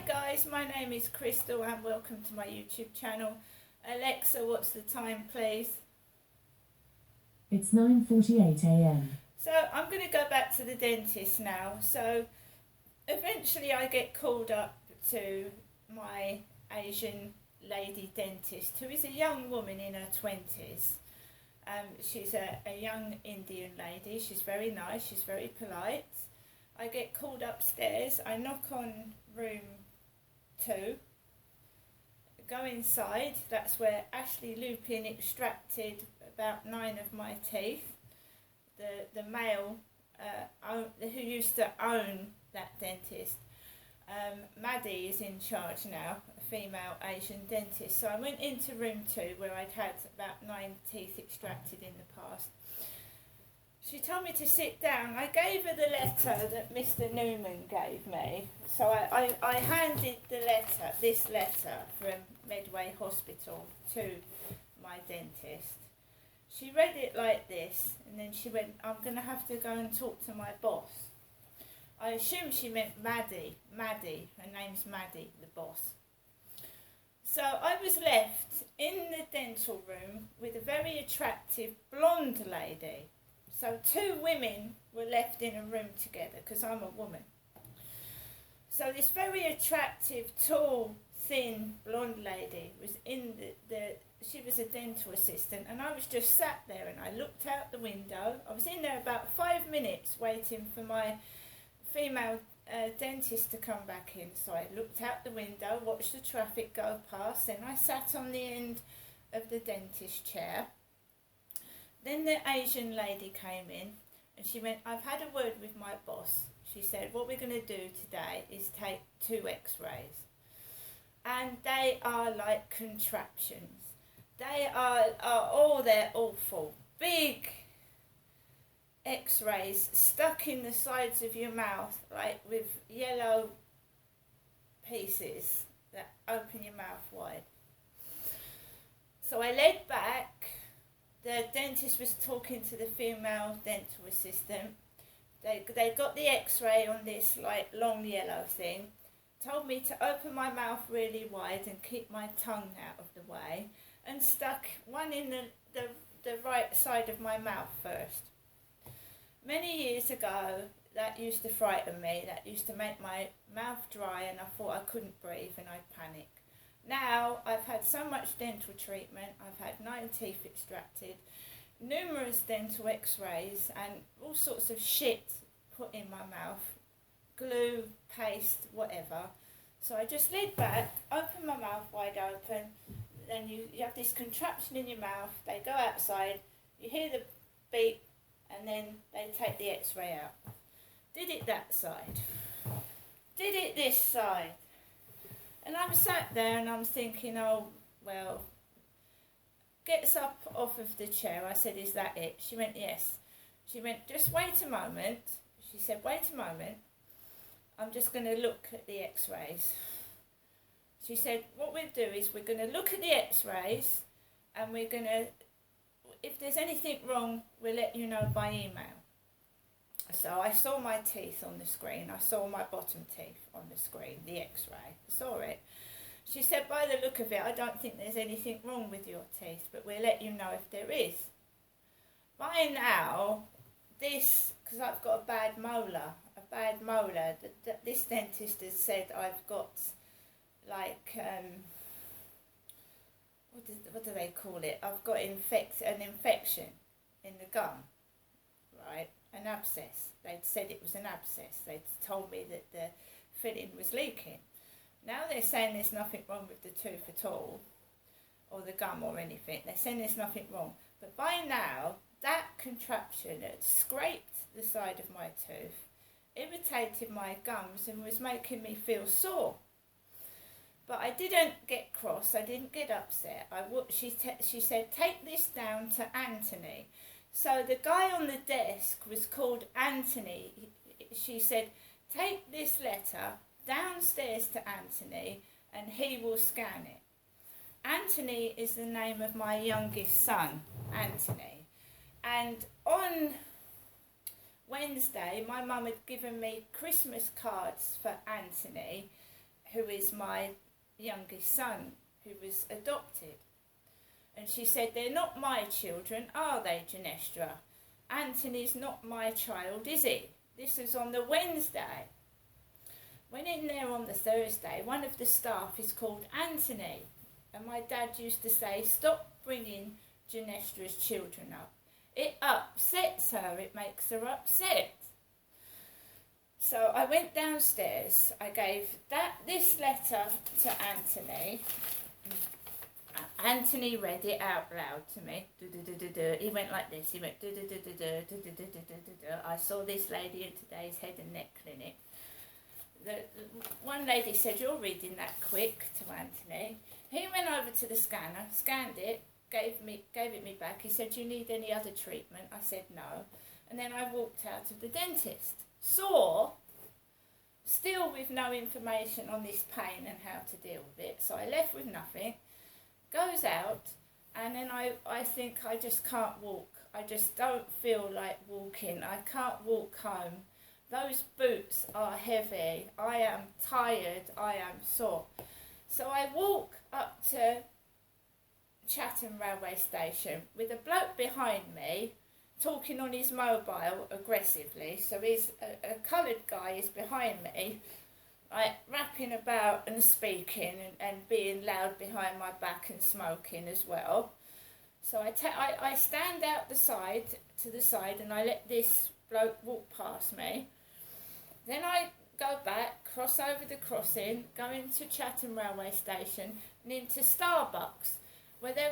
guys, my name is Crystal and welcome to my YouTube channel. Alexa, what's the time please? It's 9:48 a.m. So I'm going to go back to the dentist now. So eventually I get called up to my Asian lady dentist, who is a young woman in her 20s. She's a young Indian lady. She's very nice, she's very polite. I get called upstairs, I knock on room 2, go inside. That's where Ashley Lupin extracted about 9 of my teeth. The male who used to own that dentist, Maddie, is in charge now, a female Asian dentist. So I went into room 2 where I'd had about 9 teeth extracted in the past. She told me to sit down. I gave her the letter that Mr. Newman gave me. So I handed this letter from Medway Hospital to my dentist. She read it like this, and then she went, "I'm going to have to go and talk to my boss." I assumed she meant Maddie. Her name's Maddie, the boss. So I was left in the dental room with a very attractive blonde lady. So 2 women were left in a room together because I'm a woman. So this very attractive, tall, thin, blonde lady was in she was a dental assistant, and I was just sat there and I looked out the window. I was in there about 5 minutes waiting for my female dentist to come back in. So I looked out the window, watched the traffic go past, then I sat on the end of the dentist chair. Then the Asian lady came in and she went, "I've had a word with my boss." She said, "What we're going to do today is take 2 x-rays. And they are like contraptions. They they're awful. Big x-rays stuck in the sides of your mouth, like with yellow pieces that open your mouth wide." So I led back. The dentist was talking to the female dental assistant. They got the x-ray on this like long yellow thing, told me to open my mouth really wide and keep my tongue out of the way, and stuck one in the right side of my mouth first. Many years ago, that used to frighten me. That used to make my mouth dry and I thought I couldn't breathe and I'd panic. Now I've had so much dental treatment, I've had 9 teeth extracted, numerous dental x-rays and all sorts of shit put in my mouth, glue, paste, whatever. So I just laid back, opened my mouth wide open, then you have this contraption in your mouth, they go outside, you hear the beep, and then they take the x-ray out. Did it that side, did it this side. And I'm sat there and I'm thinking, oh, well, gets up off of the chair. I said, "Is that it?" She went, "Yes." She went, "Just wait a moment." She said, "Wait a moment. I'm just going to look at the x-rays." She said, "What we'll do is we're going to look at the x-rays and we're going to, if there's anything wrong, we'll let you know by email." So I saw my teeth on the screen. I saw my bottom teeth on the screen, the x-ray. I saw it. She said, "By the look of it, I don't think there's anything wrong with your teeth, but we'll let you know if there is." By now, because I've got a bad molar, this dentist has said I've got, like, what do they call it? I've got an infection in the gum, right? An abscess. They'd said it was an abscess. They'd told me that the filling was leaking. Now they're saying there's nothing wrong with the tooth at all, or the gum or anything. They're saying there's nothing wrong. But by now, that contraption had scraped the side of my tooth, irritated my gums and was making me feel sore. But I didn't get cross, I didn't get upset. She said, "Take this down to Anthony." So the guy on the desk was called Anthony. She said, "Take this letter downstairs to Anthony and he will scan it." Anthony is the name of my youngest son, Anthony. And on Wednesday, my mum had given me Christmas cards for Anthony, who is my youngest son, who was adopted. And she said, they're not my children, are they, Genestra? Anthony's not my child, is he? This was on the Wednesday. Went in there on the Thursday. One of the staff is called Anthony. And my dad used to say, stop bringing Genestra's children up. It upsets her. It makes her upset. So I went downstairs. I gave this letter to Anthony. Anthony read it out loud to me. He went like this. He went. I saw this lady in today's head and neck clinic. One lady said, you're reading that quick, to Anthony. He went over to the scanner, scanned it, gave it me back. He said, do you need any other treatment? I said no. And then I walked out of the dentist. Still with no information on this pain and how to deal with it. So I left with nothing, goes out, and then I think I just can't walk. I just don't feel like walking. I can't walk home. Those boots are heavy. I am tired. I am sore. So I walk up to Chatham railway station with a bloke behind me talking on his mobile aggressively. So he's a coloured guy is behind me, like rapping about and speaking and being loud behind my back and smoking as well. So I stand out to the side and I let this bloke walk past me. Then I go back, cross over the crossing, go into Chatham railway station and into Starbucks, where there